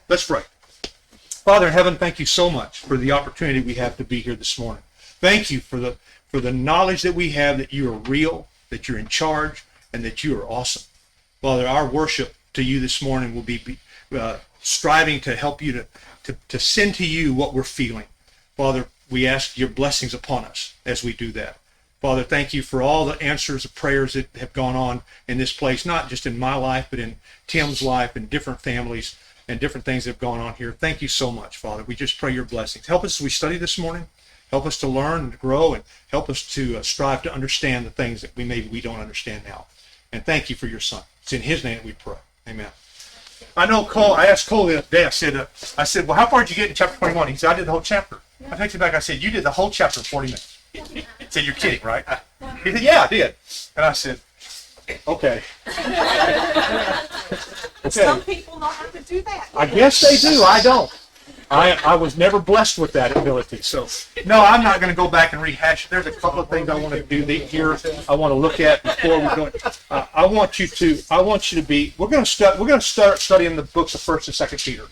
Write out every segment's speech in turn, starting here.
Let's pray. Father in heaven, thank you so much for the opportunity we have to be here this morning. Thank you for the knowledge that we have that you are real, that you're in charge, and that you are awesome. Father, our worship to you this morning will be striving to help you to send to you what we're feeling. Father, we ask your blessings upon us as we do that. Father, thank you for all the answers of prayers that have gone on in this place, not just in my life, but in Tim's life and different families and different things that have gone on here. Thank you so much, Father. We just pray your blessings. Help us as we study this morning. Help us to learn and to grow, and help us to strive to understand the things that we don't understand now. And thank you for your Son. It's in his name that we pray. Amen. I know Cole, I asked Cole the other day, I said, well, how far did you get in chapter 21? He said, I did the whole chapter. I texted back, I said, you did the whole chapter in 40 minutes. He said, you're kidding, right? He said, yeah, I did. And I said, okay. Some people know how to do that. I guess they do. I don't. I was never blessed with that ability. So, no, I'm not going to go back and rehash it. There's a couple of things I want to do here. I want to look at before we go. I want you to be. We're going to start studying the books of 1st and 2nd Peter.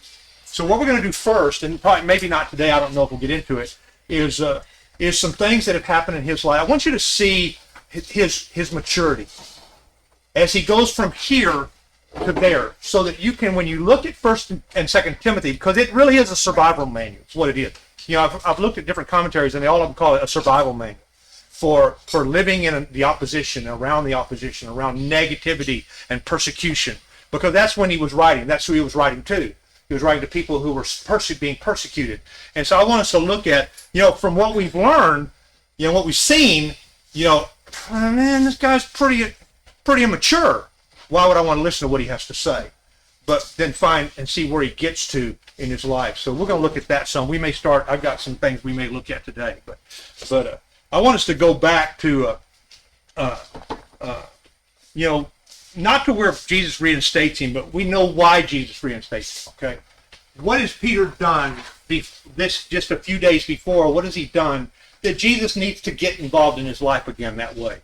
So what we're going to do first, and probably maybe not today. I don't know if we'll get into it. Is some things that have happened in his life. I want you to see his maturity as he goes from here to there, so that you can, when you look at 1st and 2nd Timothy, because it really is a survival manual. It's what it is. You know, I've looked at different commentaries, and they all of them call it a survival manual for living in the opposition, around negativity and persecution, because that's when he was writing. That's who he was writing to. He was writing to people who were being persecuted. And so I want us to look at, from what we've learned, what we've seen, man, this guy's pretty immature. Why would I want to listen to what he has to say? But then find and see where he gets to in his life. So we're going to look at that some. We may start. I've got some things we may look at today, but I want us to go back to, not to where Jesus reinstates him, but we know why Jesus reinstates him. Okay, what has Peter done? This just a few days before. What has he done that Jesus needs to get involved in his life again that way?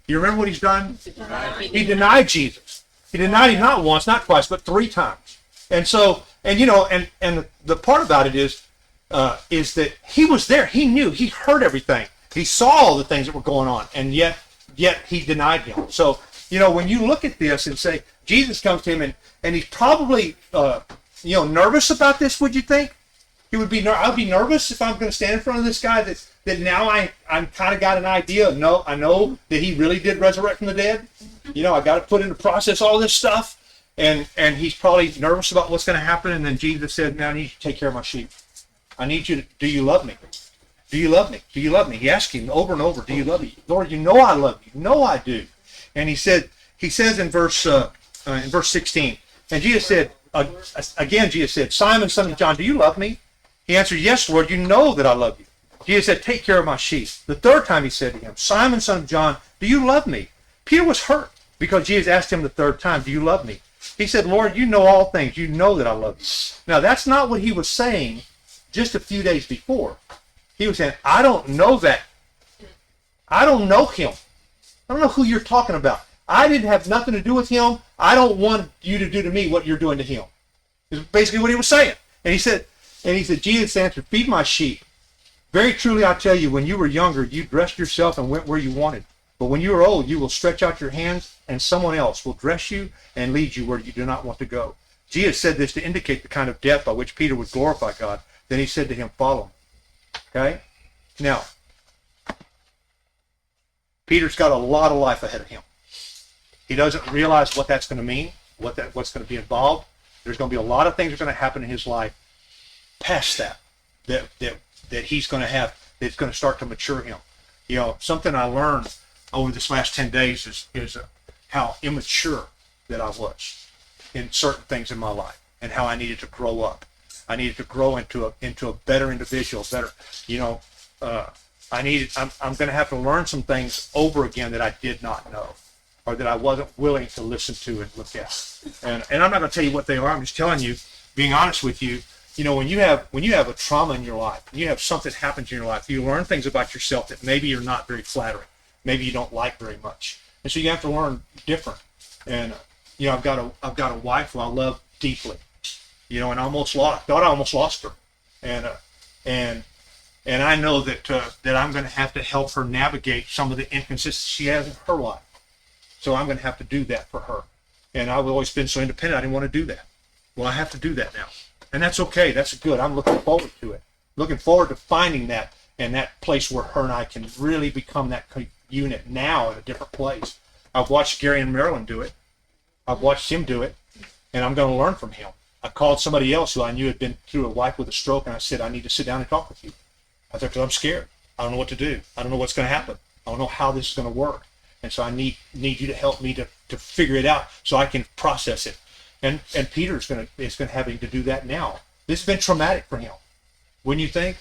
You remember what he's done? He denied Jesus. He denied him not once, not twice, but 3 times. And so, and the part about it is that he was there. He knew. He heard everything. He saw all the things that were going on, and yet he denied him. So, when you look at this and say, Jesus comes to him, and he's probably, nervous about this, would you think? He would be. I'd be nervous if I'm going to stand in front of this guy that now I'm kind of got an idea. No, I know that he really did resurrect from the dead. I got to put into process all this stuff, and he's probably nervous about what's going to happen. And then Jesus said, "Now I need you to take care of my sheep. I need you to. Do you love me? Do you love me? Do you love me?" He asked him over and over, "Do you love me, Lord? You know I love you. You know I do." And he says in verse 16, and Jesus said again. Jesus said, "Simon, son of John, do you love me?" He answered, "Yes, Lord, you know that I love you." Jesus said, "Take care of my sheep." The 3rd time he said to him, "Simon, son of John, do you love me?" Peter was hurt because Jesus asked him the 3rd time, "Do you love me?" He said, "Lord, you know all things. You know that I love you." Now, that's not what he was saying just a few days before. He was saying, I don't know that. I don't know him. I don't know who you're talking about. I didn't have nothing to do with him. I don't want you to do to me what you're doing to him. Is basically what he was saying. And he said, Jesus answered, "Feed my sheep. Very truly I tell you, when you were younger, you dressed yourself and went where you wanted. But when you are old, you will stretch out your hands, and someone else will dress you and lead you where you do not want to go." Jesus said this to indicate the kind of death by which Peter would glorify God. Then he said to him, "Follow me." Okay? Now, Peter's got a lot of life ahead of him. He doesn't realize what that's going to mean, what's going to be involved. There's going to be a lot of things that are going to happen in his life past that he's going to have, that's going to start to mature him. Something I learned over this last 10 days is how immature that I was in certain things in my life, and how I needed to grow up. I needed to grow into a better individual, I'm going to have to learn some things over again that I did not know, or that I wasn't willing to listen to and look at. And I'm not going to tell you what they are. I'm just telling you, being honest with you, when you have a trauma in your life, when you have something happens in your life, you learn things about yourself that maybe you're not very flattering, maybe you don't like very much, and so you have to learn different. And I've got a wife who I love deeply, you know, and thought I almost lost her. And, and I know that, that I'm going to have to help her navigate some of the inconsistencies she has in her life. So I'm going to have to do that for her. And I've always been so independent, I didn't want to do that. Well, I have to do that now. And that's okay. That's good. I'm looking forward to it. Looking forward to finding that and that place where her and I can really become that unit now in a different place. I've watched Gary and Marilyn do it. I've watched him do it, and I'm going to learn from him. I called somebody else who I knew had been through a wife with a stroke, and I said, I need to sit down and talk with you. I said, because I'm scared. I don't know what to do. I don't know what's going to happen. I don't know how this is going to work. And so I need you to help me to figure it out so I can process it. And Peter is going to having to do that now. This has been traumatic for him. Wouldn't you think?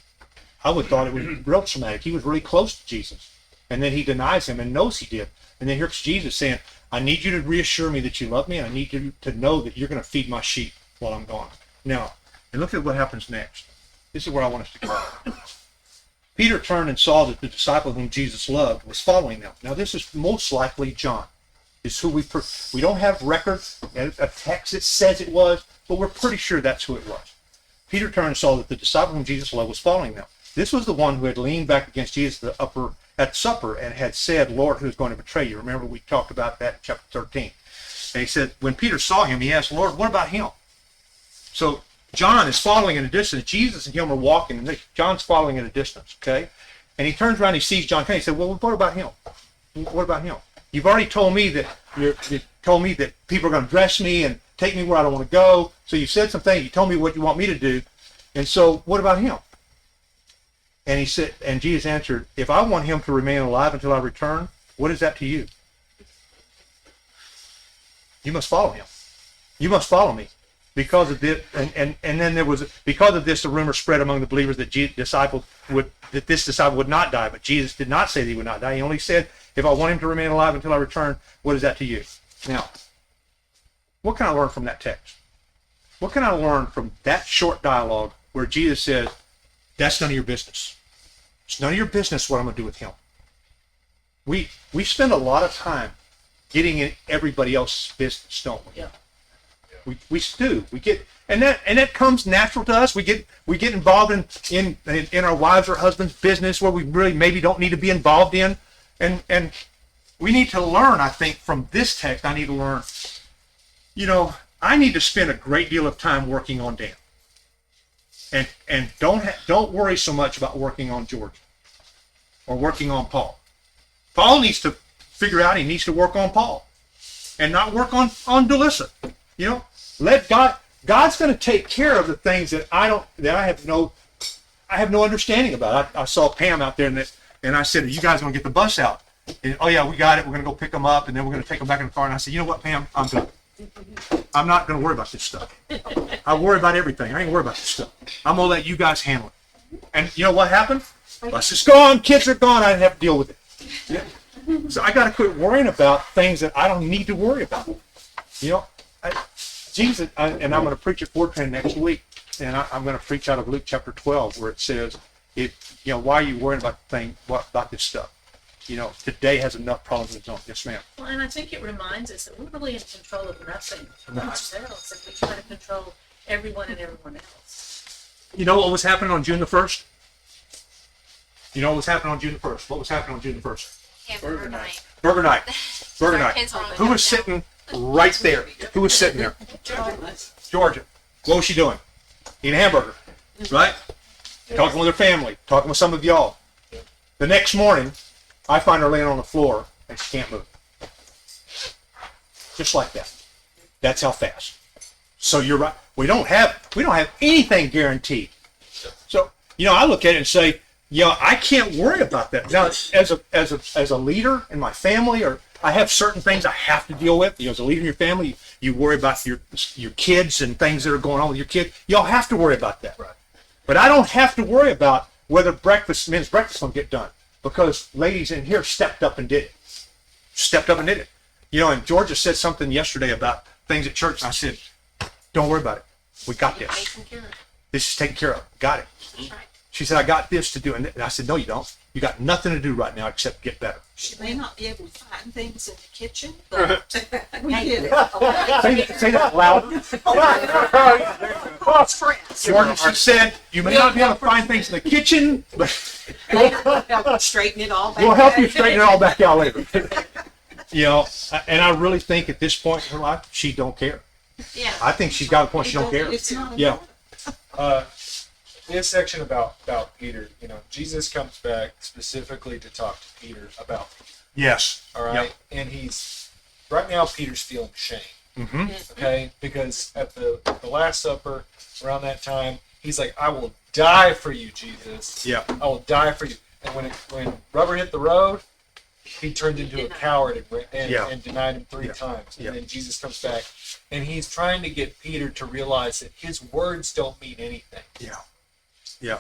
I would have thought it would be real traumatic. He was really close to Jesus. And then he denies him and knows he did. And then here's Jesus saying, I need you to reassure me that you love me, and I need you to know that you're going to feed my sheep while I'm gone. Now, and look at what happens next. This is where I want us to go. Peter turned and saw that the disciple whom Jesus loved was following them. Now, this is most likely John. It's who we don't have record, a text that says it was, but we're pretty sure that's who it was. Peter turned and saw that the disciple whom Jesus loved was following them. This was the one who had leaned back against Jesus at supper and had said, Lord, who's going to betray you? Remember, we talked about that in chapter 13. And he said, when Peter saw him, he asked, Lord, what about him? So John is following in a distance. Jesus and him are walking, and John's following in a distance, okay? And he turns around, he sees John coming. He said, well, what about him? What about him? You've already told me that people are going to dress me and take me where I don't want to go. So you said some things. You told me what you want me to do. And so what about him? And he said, and Jesus answered, if I want him to remain alive until I return, what is that to you? You must follow him. You must follow me. Because of this, and then because of this, the rumor spread among the believers that this disciple would not die. But Jesus did not say that he would not die. He only said, if I want him to remain alive until I return, what is that to you? Now, what can I learn from that text? What can I learn from that short dialogue where Jesus says, that's none of your business. It's none of your business what I'm going to do with him. We spend a lot of time getting in everybody else's business, don't we? Yeah. We do. We get, and that comes natural to us. We get involved in our wives or husbands' business where we really maybe don't need to be involved in, and we need to learn. I think from this text, I need to learn. You know, I need to spend a great deal of time working on Dan, and don't worry so much about working on George or working on Paul. Paul needs to figure out he needs to work on Paul, and not work on Delissa. You know. Let God's going to take care of the things that I have no understanding about. I saw Pam out there and I said, are you guys going to get the bus out? And, oh yeah, we got it. We're going to go pick them up and then we're going to take them back in the car. And I said, you know what, Pam, I'm done. I'm not going to worry about this stuff. I worry about everything. I ain't worry about this stuff. I'm going to let you guys handle it. And you know what happened? Bus is gone. Kids are gone. I didn't have to deal with it. Yeah. So I got to quit worrying about things that I don't need to worry about. You know, Jesus, and I'm going to preach at Fort Trend next week, and I'm going to preach out of Luke chapter 12, where it says, why are you worrying about about this stuff? You know, today has enough problems of its own. Yes, ma'am. Well, and I think it reminds us that we're really in control of nothing ourselves, and we try to control everyone and everyone else. You know what was happening on June the 1st? You know what was happening on June the 1st? What was happening on June the 1st? Burger night. Burger night. Burger night. Kids were Who was sitting right there? Who was sitting there? Georgia. What was she doing? Eating a hamburger, right? Talking with her family, talking with some of y'all. The next morning, I find her laying on the floor and she can't move. Just like that. That's how fast. So you're right. We don't have anything guaranteed. So, you know, I look at it and say, I can't worry about that. Now, as a leader in my family, or I have certain things I have to deal with. You know, as a leader in your family, you worry about your kids and things that are going on with your kids. Y'all have to worry about that. Right. But I don't have to worry about whether men's breakfast will get done, because ladies in here stepped up and did it. You know, and Georgia said something yesterday about things at church, and I said, don't worry about it. We got this. This is taken care of. Got it. She said, I got this to do. And I said, no, you don't. You got nothing to do right now except get better. She may not be able to find things in the kitchen, but we did. Say that loud. Jordan, she said, you may not be able to find things in the kitchen, but Later, help straighten it all back. we'll help you straighten it all back out later. You know, and I really think at this point in her life, she don't care. Yeah. I think she's got a point she don't care. It's not Yeah. This section about Peter, Jesus comes back specifically to talk to Peter about Peter. Yes. All right, and he's right now. Peter's feeling shame. Mm-hmm. Okay, because at the Last Supper, around that time, he's like, "I will die for you, Jesus. Yeah. I will die for you." And when rubber hit the road, he turned into a coward and denied him three times. And then Jesus comes back, and he's trying to get Peter to realize that his words don't mean anything. Yeah. Yeah.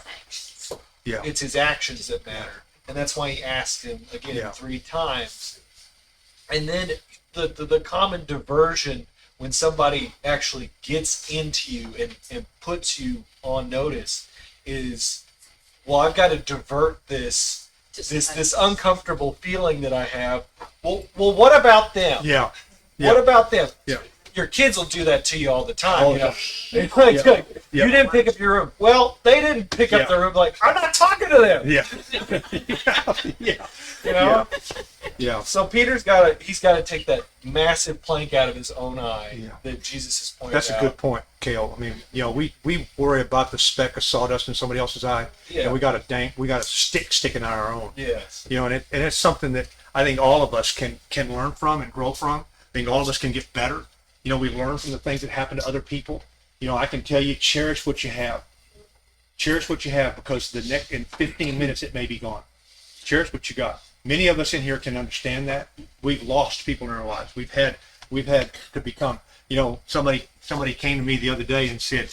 Yeah. It's his actions that matter. And that's why he asked him again 3 times. And then the common diversion when somebody actually gets into you and puts you on notice is, well, I've got to divert this uncomfortable feeling that I have. Well, what about them? Yeah. What about them? Yeah. Your kids will do that to you all the time. Oh, you know? yeah. It's like, Yeah. you didn't pick up your room. Well, they didn't pick up their room. Like, I'm not talking to them. Yeah. Yeah. You know. Yeah. So Peter's got to take that massive plank out of his own eye that Jesus has pointed That's out. a good point, Cale. I mean, we worry about the speck of sawdust in somebody else's eye, and we got a stick sticking out our own. Yes. You know, and it's something that I think all of us can learn from and grow from. I think all of us can get better. You know, we learn from the things that happen to other people. You know, I can tell you, cherish what you have. Cherish what you have, because in 15 minutes it may be gone. Cherish what you got. Many of us in here can understand that. We've lost people in our lives. We've had to become. You know, somebody came to me the other day and said,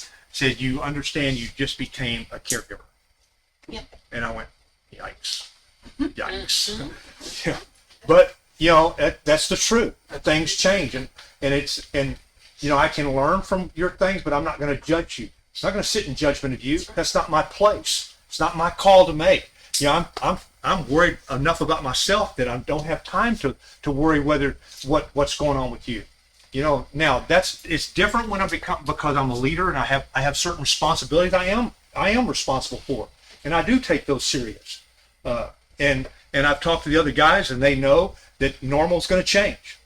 you understand, you just became a caregiver. Yep. And I went, yikes, yikes. Yeah. But you know, that's the truth. Things change, and you know, I can learn from your things, but I'm not going to judge you. I'm not going to sit in judgment of you. That's not my place. It's not my call to make. You know, I'm worried enough about myself that I don't have time to worry what's going on with you. You know, now it's different when because I'm a leader and I have certain responsibilities I am responsible for, and I do take those serious. And I've talked to the other guys, and they know that normal's going to change.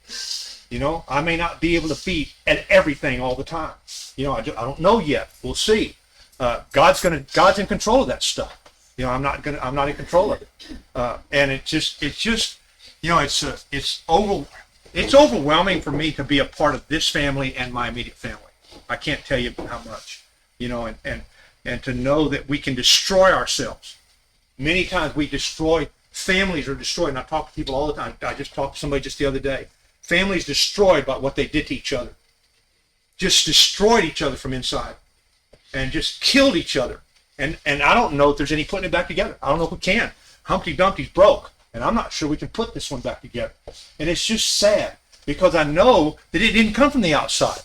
You know, I may not be able to be at everything all the time. You know, I don't know yet. We'll see. God's in control of that stuff. You know, I'm not in control of it. And it's just, you know, it's overwhelming for me to be a part of this family and my immediate family. I can't tell you how much. You know, and to know that we can destroy ourselves. Many times families are destroyed, and I talk to people all the time. I just talked to somebody just the other day. Families destroyed by what they did to each other. Just destroyed each other from inside, and just killed each other. And I don't know if there's any putting it back together. I don't know if we can. Humpty Dumpty's broke, and I'm not sure we can put this one back together. And it's just sad, because I know that it didn't come from the outside.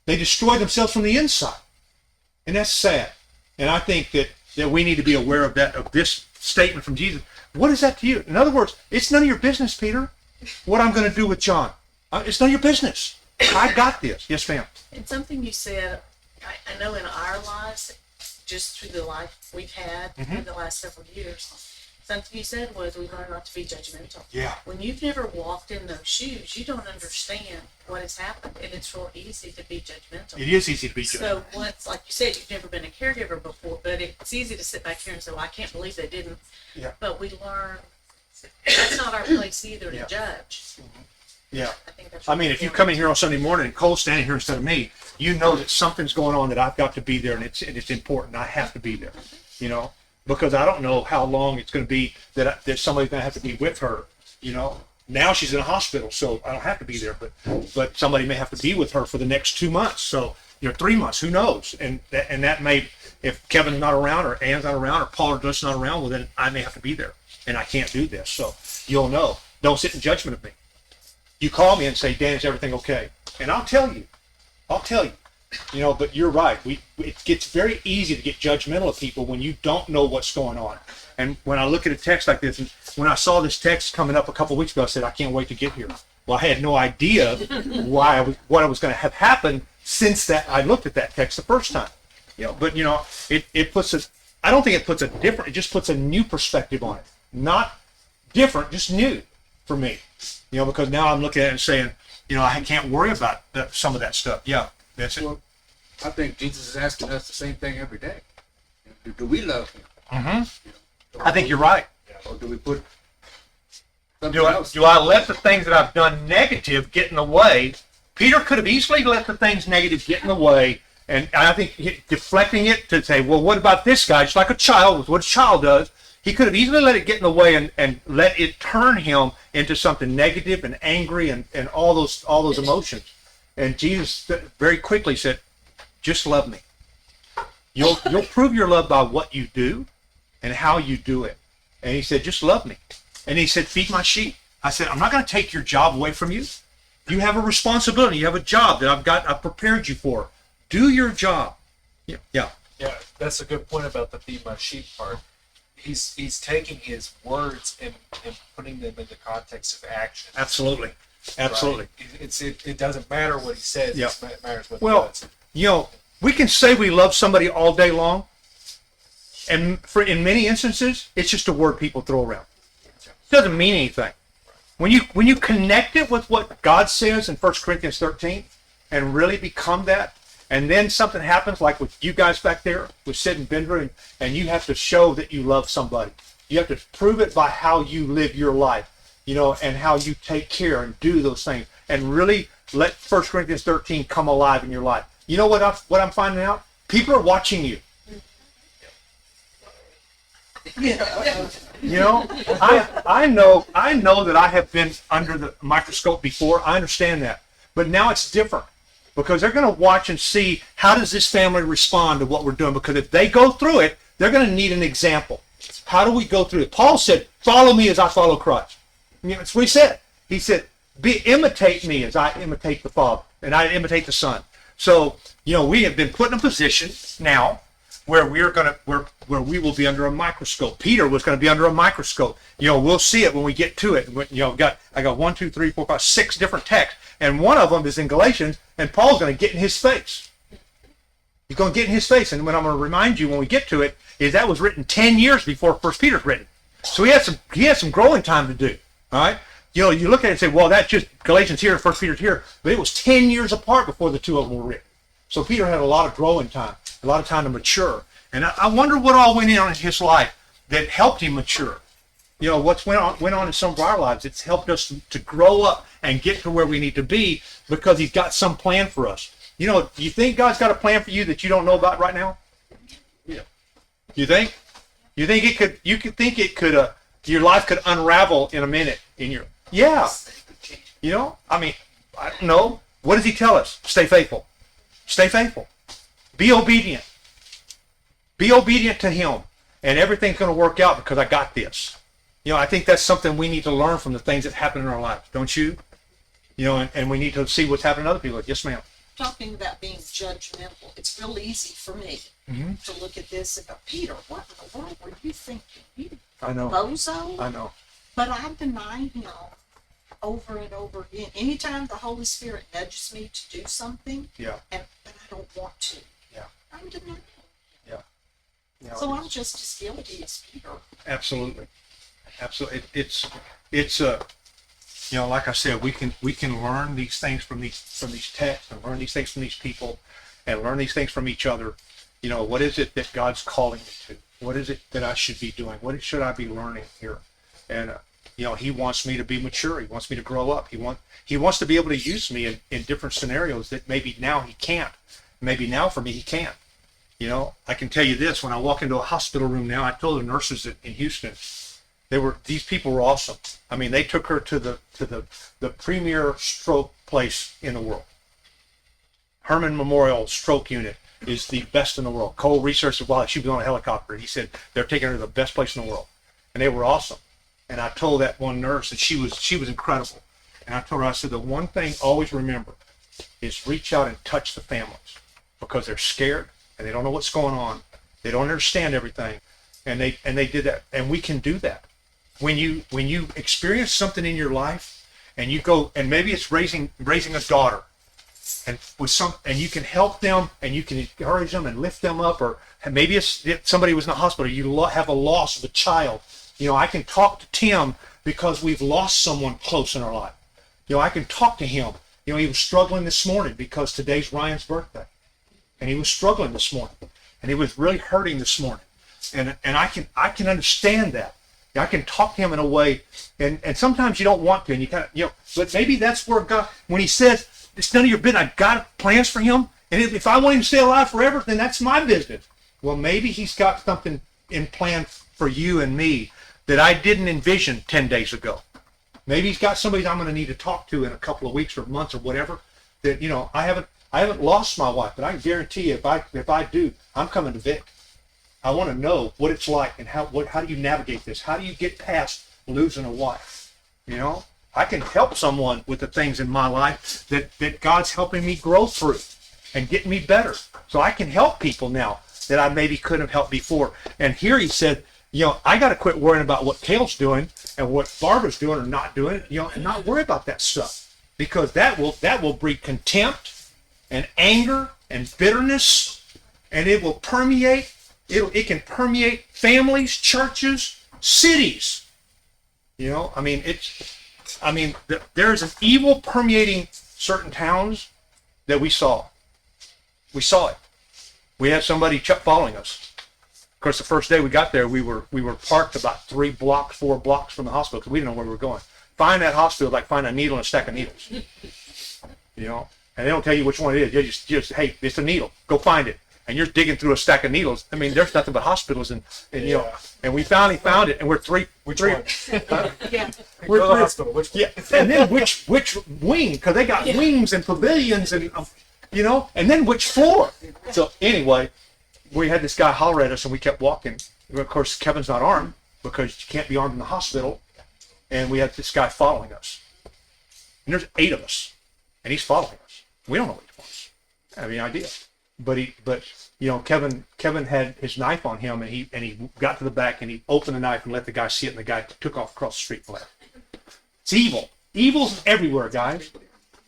They destroyed themselves from the inside. And that's sad. And I think that we need to be aware of that, of this statement from Jesus. What is that to you? In other words, it's none of your business, Peter, what I'm going to do with John. It's none of your business. I got this. Yes, ma'am. And something you said, I know in our lives, just through the life we've had in the last several years, something you said was we learn not to be judgmental. Yeah. When you've never walked in those shoes, you don't understand what has happened, and it's real easy to be judgmental. It is easy to be judged. So once, like you said, you've never been a caregiver before, but it's easy to sit back here and say, well, I can't believe they didn't. Yeah. But we learn that's not our place either to judge. Yeah. I think that's I mean, if you come in here on Sunday morning and Cole's standing here instead of me, you know that something's going on, that I've got to be there, and it's important. I have to be there, you know, because I don't know how long it's going to be that somebody's going to have to be with her, you know. Now she's in a hospital, so I don't have to be there, but somebody may have to be with her for the next 2 months. So, you know, 3 months, who knows? And that may, if Kevin's not around, or Ann's not around, or Paul or Justin's not around, well, then I may have to be there, and I can't do this. So you'll know. Don't sit in judgment of me. You call me and say, Dan, is everything okay? And I'll tell you. But you're right. It gets very easy to get judgmental of people when you don't know what's going on. And when I look at a text like this, and when I saw this text coming up a couple of weeks ago, I said, I can't wait to get here. Well, I had no idea what was going to have happened since that I looked at that text the first time. But it puts a. I don't think it puts a different. It just puts a new perspective on it. Not different, just new for me. Because now I'm looking at it and saying, I can't worry about some of that stuff. Yeah, that's it. Well, I think Jesus is asking us the same thing every day. Do we love him? Mm-hmm. I think you're right. Or do we put something Do else? I let the things that I've done negative get in the way? Peter could have easily let the things negative get in the way, and I think deflecting it to say, well, what about this guy? Just like a child, what a child does. He could have easily let it get in the way and let it turn him into something negative and angry and all those emotions. And Jesus very quickly said, just love me. You'll prove your love by what you do and how you do it. And he said, just love me. And he said, feed my sheep. I said, I'm not going to take your job away from you. You have a responsibility. You have a job that I've prepared you for. Do your job. Yeah. Yeah, that's a good point about the feed my sheep part. He's taking his words and putting them in the context of action. Absolutely. Absolutely. Right? It doesn't matter what he says. Yeah. It matters what Well, he does. we can say we love somebody all day long, and in many instances, it's just a word people throw around. It doesn't mean anything. When you connect it with what God says in 1 Corinthians 13, and really become that, and then something happens like with you guys back there with Sid and Bendra, and you have to show that you love somebody. You have to prove it by how you live your life, and how you take care and do those things, and really let 1 Corinthians 13 come alive in your life. You know what I'm finding out? People are watching you. I know that I have been under the microscope before. I understand that. But now it's different because they're going to watch and see how does this family respond to what we're doing, because if they go through it, they're going to need an example. How do we go through it? Paul said, follow me as I follow Christ. That's what he said. He said, imitate me as I imitate the Father and I imitate the Son. So, we have been put in a position now where where we will be under a microscope. Peter was going to be under a microscope. We'll see it when we get to it. I got 1, 2, 3, 4, 5, 6 different texts, and one of them is in Galatians, and Paul's going to get in his face. He's going to get in his face, and what I'm going to remind you when we get to it is that was written 10 years before 1 Peter's written. So he had some growing time to do. All right. You look at it and say, well, that's just Galatians here and 1 Peter's here, but it was 10 years apart before the two of them were written. So Peter had a lot of growing time, a lot of time to mature. And I wonder what all went on in his life that helped him mature. What's went on in some of our lives, it's helped us to grow up and get to where we need to be because he's got some plan for us. Do you think God's got a plan for you that you don't know about right now? Yeah. You think? You think your life could unravel in a minute yeah. I don't know. What does he tell us? Stay faithful. Stay faithful. Be obedient. Be obedient to him, and everything's going to work out because I got this. I think that's something we need to learn from the things that happen in our lives, don't you? And we need to see what's happening to other people. Yes, ma'am. Talking about being judgmental, it's real easy for me to look at this and go, Peter, what in the world were you thinking? You I know. bozo? I know. But I deny him over and over again. Anytime the Holy Spirit nudges me to do something, Yeah. but I don't want to, Yeah. I'm denying. Yeah. So I'm just as guilty as Peter. Absolutely. It's like I said, we can learn these things from these texts and learn these things from these people and learn these things from each other. What is it that God's calling me to? What is it that I should be doing? What should I be learning here? And he wants me to be mature. He wants me to grow up. He wants to be able to use me in different scenarios that maybe now he can't. Maybe now for me he can. I can tell you this, when I walk into a hospital room now, I told the nurses in Houston, these people were awesome. I mean, they took her to the premier stroke place in the world. Herman Memorial Stroke Unit is the best in the world. Cole researched it while she was on a helicopter. He said they're taking her to the best place in the world. And they were awesome. And I told that one nurse that she was incredible. And I told her, I said, the one thing always remember is reach out and touch the families. because they're scared and they don't know what's going on. They don't understand everything, and they did that. And we can do that. When you experience something in your life, and you go, and maybe it's raising a daughter, and you can help them, and you can encourage them and lift them up, or maybe it's somebody was in the hospital. You have a loss of a child. I can talk to Tim because we've lost someone close in our life. I can talk to him. He was struggling this morning because today's Ryan's birthday, and he was struggling this morning, and he was really hurting this morning, and I can understand that. I can talk to him in a way, and sometimes you don't want to, and you kind of, but maybe that's where God, when he says, it's none of your business, I've got plans for him, and if I want him to stay alive forever, then that's my business. Well, maybe he's got something in plan for you and me that I didn't envision 10 days ago. Maybe he's got somebody I'm going to need to talk to in a couple of weeks or months or whatever, that, I haven't lost my wife, but I can guarantee you, if I do, I'm coming to Vic. I want to know what it's like, and how do you navigate this? How do you get past losing a wife? I can help someone with the things in my life that God's helping me grow through and get me better. So I can help people now that I maybe couldn't have helped before. And here he said, I got to quit worrying about what Kale's doing and what Barbara's doing or not doing, and not worry about that stuff, because that will breed contempt and anger and bitterness, and it will permeate. It can permeate families, churches, cities. There's an evil permeating certain towns that we saw. We saw it. We had somebody following us. Of course, the first day we got there, we were parked about 4 blocks from the hospital because we didn't know where we were going. Find that hospital like find a needle and a stack of needles. And they don't tell you which one it is. You just hey, it's a needle. Go find it. And you're digging through a stack of needles. There's nothing but hospitals, and and we finally found it, and we're three. Which one? Yeah. Go to the hospital. Which one? Yeah, and then which wing? Because they got wings and pavilions, and and then which floor? So anyway, we had this guy holler at us, and we kept walking. Of course, Kevin's not armed because you can't be armed in the hospital, and we had this guy following us. And there's 8 of us, and he's following us. We don't know which ones. I have any idea. But Kevin had his knife on him, and he got to the back, and he opened the knife and let the guy see it, and the guy took off across the street and left. It's evil. Evil's everywhere, guys.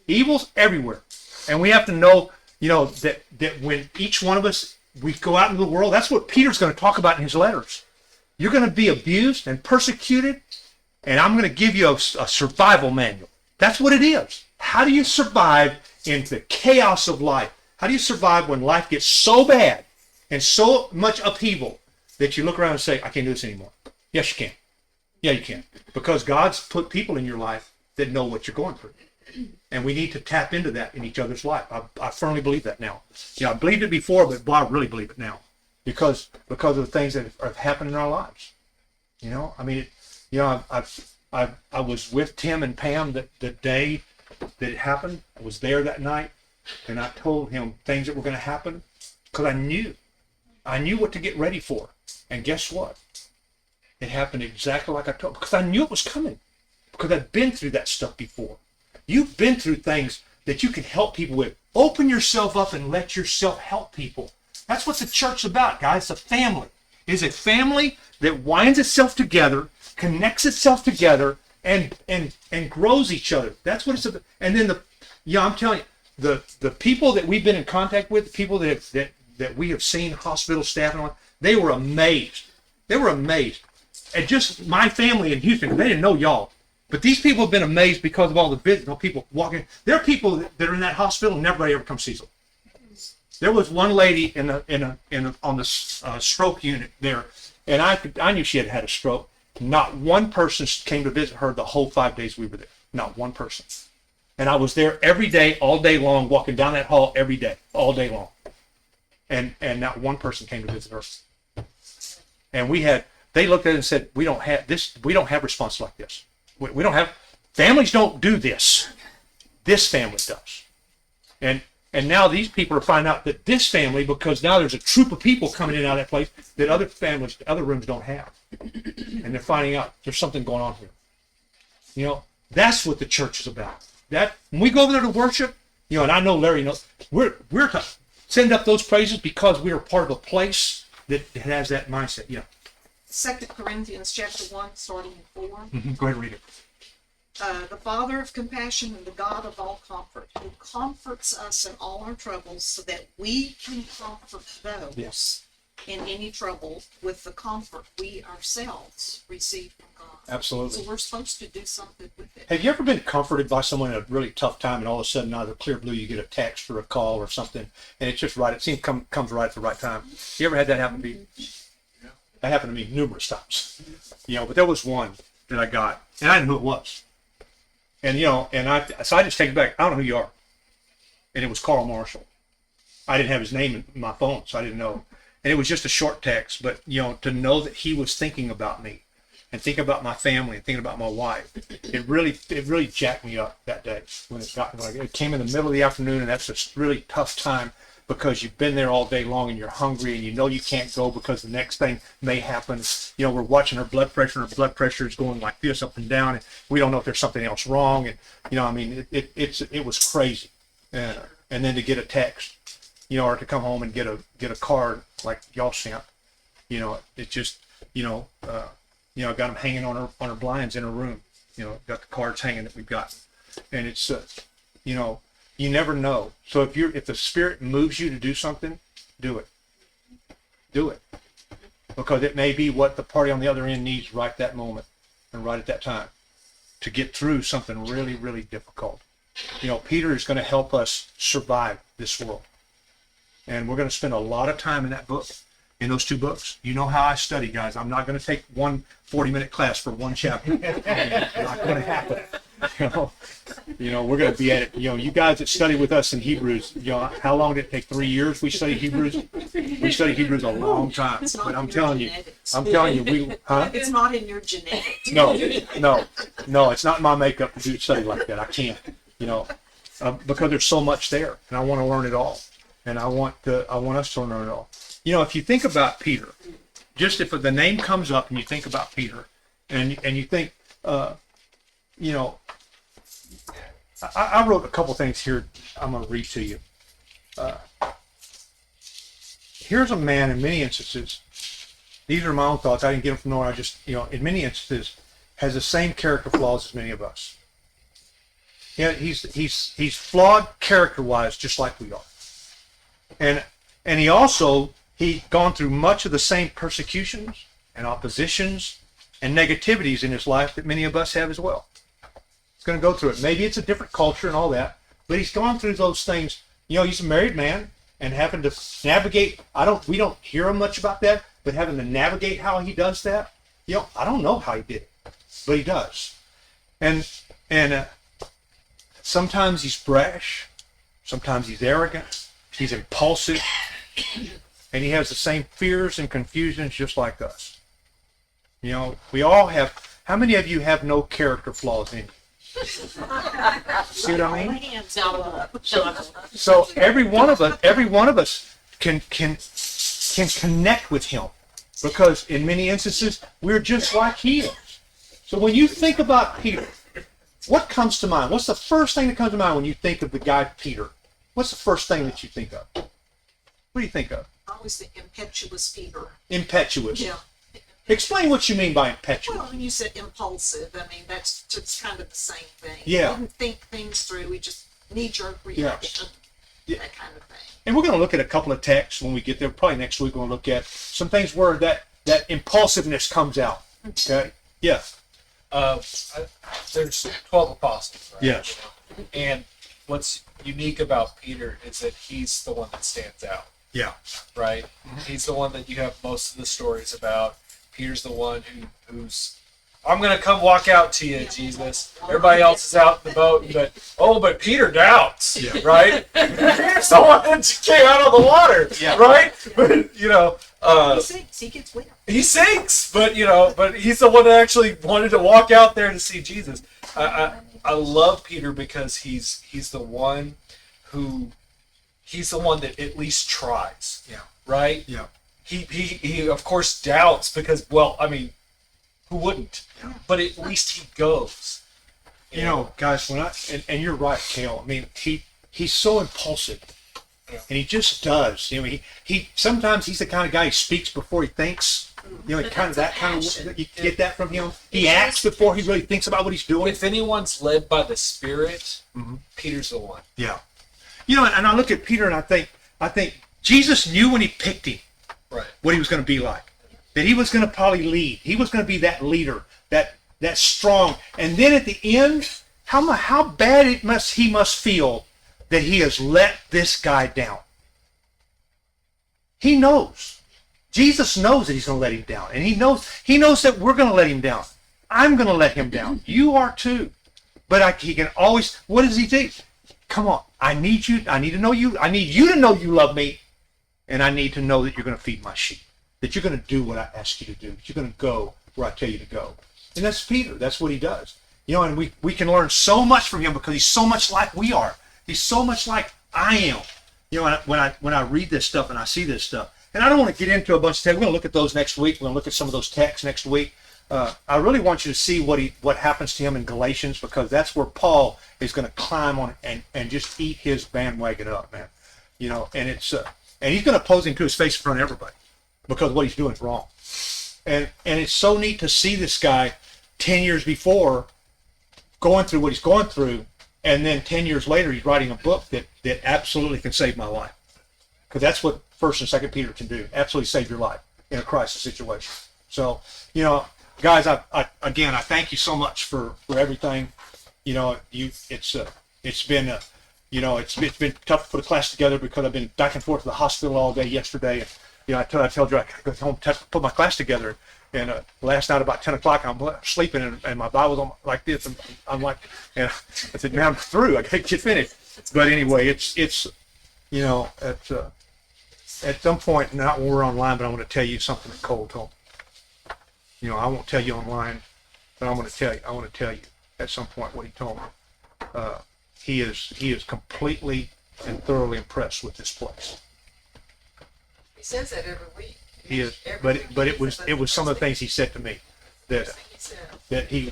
Evil's everywhere, and we have to know, that when each one of us, we go out into the world. That's what Peter's going to talk about in his letters. You're going to be abused and persecuted, and I'm going to give you a survival manual. That's what it is. How do you survive in the chaos of life? How do you survive when life gets so bad and so much upheaval that you look around and say, I can't do this anymore? Yes, you can. Yeah, you can. Because God's put people in your life that know what you're going through. And we need to tap into that in each other's life. I firmly believe that now. I believed it before, but I really believe it now. Because of the things that have happened in our lives. I was with Tim and Pam the day that it happened. I was there that night. And I told him things that were going to happen because I knew what to get ready for. And guess what? It happened exactly like I told, because I knew it was coming, because I've been through that stuff before. You've been through things that you can help people with. Open yourself up and let yourself help people. That's what the church's about, guys. It's a family. It is a family that winds itself together, connects itself together, and grows each other. That's what it's about. And then I'm telling you, the people that we've been in contact with, the people that we have seen, hospital staff and all, they were amazed. They were amazed. And just my family in Houston, they didn't know y'all. But these people have been amazed because of all the visits, people walking. There are people that are in that hospital and nobody ever comes sees them. There was one lady on the stroke unit there, and I knew she had had a stroke. Not one person came to visit her the whole 5 days we were there. Not one person. And I was there every day, all day long, walking down that hall every day, all day long. And not one person came to visit her. And they looked at it and said, we don't have response like this. We don't have, families don't do this. This family does. And now these people are finding out that this family, because now there's a troop of people coming in and out of that place that other families, other rooms don't have. And they're finding out there's something going on here. That's what the church is about. That when we go over there to worship, and I know Larry knows, we're send up those praises because we are part of a place that has that mindset. Yeah. 2 Corinthians chapter 1, starting in 4. Go ahead and read it. The Father of compassion and the God of all comfort, who comforts us in all our troubles, so that we can comfort those Yes. in any trouble with the comfort we ourselves receive from God. Absolutely. So we're supposed to do something with it. Have you ever been comforted by someone in a really tough time, and all of a sudden, out of the clear blue, you get a text or a call or something, and it's just right? It seems comes right at the right time. You ever had that happen to you? That happened to me numerous times. But there was one that I got, and I didn't know who it was. And so I just take it back. I don't know who you are. And it was Carl Marshall. I didn't have his name in my phone, so I didn't know. And it was just a short text, but to know that he was thinking about me and thinking about my family and thinking about my wife, it really jacked me up that day when it came in the middle of the afternoon, and that's a really tough time because you've been there all day long and you're hungry and you can't go because the next thing may happen. We're watching her blood pressure, and her blood pressure is going like this up and down, and we don't know if there's something else wrong. And it was crazy. And then to get a text, or to come home and get a card like y'all sent, it just, I got them hanging on her blinds in her room. Got the cards hanging that we've got, and it's, you never know. So if the Spirit moves you to do something, do it. Do it, because it may be what the party on the other end needs right that moment and right at that time to get through something really, really difficult. Peter is going to help us survive this world. And we're going to spend a lot of time in that book, in those two books. You know how I study, guys. I'm not going to take one 40-minute class for one chapter. It's not going to happen. We're going to be at it. You guys that study with us in Hebrews, how long did it take? 3 years we studied Hebrews? We studied Hebrews a long time. It's not But in I'm your telling you, genetics. huh? It's not in your genetics. No, it's not in my makeup to do study like that. I can't, because there's so much there, and I want to learn it all. And I want us to learn it all. If you think about Peter, just if the name comes up and you think about Peter, and you think, I wrote a couple things here I'm going to read to you. Here's a man in many instances, these are my own thoughts, I didn't get them from nowhere, I just, in many instances, has the same character flaws as many of us. He's flawed character-wise just like we are. And he gone through much of the same persecutions and oppositions and negativities in his life that many of us have as well. He's going to go through it. Maybe it's a different culture and all that, but he's gone through those things. He's a married man and having to navigate. We don't hear him much about that, but having to navigate how he does that, I don't know how he did it, but he does. And sometimes he's brash, sometimes he's arrogant, he's impulsive, and he has the same fears and confusions just like us. We all have. How many of you have no character flaws in you? See what I mean? Hands up. So every one of us can connect with him, because in many instances we're just like he is. So when you think about Peter, what comes to mind? What's the first thing that comes to mind when you think of the guy Peter? What's the first thing that you think of? What do you think of? I was the impetuous Peter. Impetuous. Yeah. Explain what you mean by impetuous. Well, when you said impulsive, that's just kind of the same thing. Yeah. He didn't think things through. We just knee-jerk reaction. Yeah. That kind of thing. And we're going to look at a couple of texts when we get there. Probably next week we're going to look at some things where that impulsiveness comes out. Okay? Yeah. There's 12 apostles, right? Yes. And what's unique about Peter is that he's the one that stands out, Yeah. right? He's the one that you have most of the stories about. Peter's the one who's, I'm going to come walk out to you, Jesus. Everybody else is out in the boat, but Peter doubts, Yeah. right? Peter's the one that came out of the water, Yeah. right? But, He sinks. He gets wet. he sinks, but he's the one that actually wanted to walk out there to see Jesus. I love Peter because he's the one that at least tries. Yeah. Right? Yeah. He of course doubts because, who wouldn't? Yeah. But at least he goes. Guys, and you're right, Cale. I mean, he's so impulsive. And he just does. You know, he sometimes he's the kind of guy who speaks before he thinks. You know, But kind of that's that kind of passion. you get that from him. He acts before he really thinks about what he's doing. If anyone's led by the Spirit, Mm-hmm. Peter's the one. Yeah. You know, and I look at Peter and I think Jesus knew when he picked him Right. what he was going to be like. That he was going to probably lead. He was going to be that leader, that strong. And then at the end, how bad he must feel that he has let this guy down. He knows. Jesus knows that he's going to let him down. And he knows that we're going to let him down. I'm going to let him down. You are too. But he can always, what does he do? Come on. I need you to know you love me. And I need to know that you're going to feed my sheep. That you're going to do what I ask you to do. That you're going to go where I tell you to go. And that's Peter. That's what he does. You know, and we can learn so much from him because he's so much like we are. He's so much like I am. You know, when I read this stuff and I see this stuff, and I don't want to get into a bunch of texts. We're going to look at those next week. We're going to look at some of those texts next week. I really want you to see what happens to him in Galatians, because that's where Paul is going to climb on and just eat his bandwagon up, man. You know, and it's and he's going to oppose him to his face in front of everybody because what he's doing is wrong. And it's so neat to see this guy 10 years before going through what he's going through, and then 10 years later he's writing a book that absolutely can save my life. Because that's what 1st and 2nd Peter can do. Absolutely save your life in a crisis situation. So, you know, guys, I thank you so much for everything. You know, it's been tough to put a class together because I've been back and forth to the hospital all day yesterday. And, you know, I told you I could go home to put my class together. And last night about 10 o'clock, I'm sleeping and my Bible's on like this. And I'm like, and I said, man, I'm through. I got to get finished. But anyway, it's you know, at some point, not when we're online, but I want to tell you something that Cole told me. You know, I won't tell you online, but I want to tell you at some point what he told me. He is completely and thoroughly impressed with this place. He says that every week. He is, but it was some of the things he said to me that he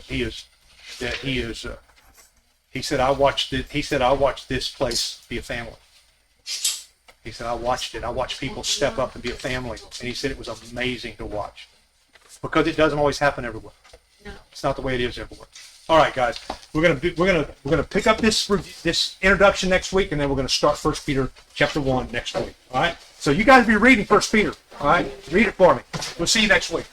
said I watched it. He said I watched this place be a family. He said I watched it. I watched people step up and be a family, and he said it was amazing to watch because it doesn't always happen everywhere. No. It's not the way it is everywhere. All right, guys, we're gonna pick up this introduction next week, and then we're gonna start 1 Peter chapter 1 next week. All right. So you guys be reading 1 Peter. All right. Read it for me. We'll see you next week.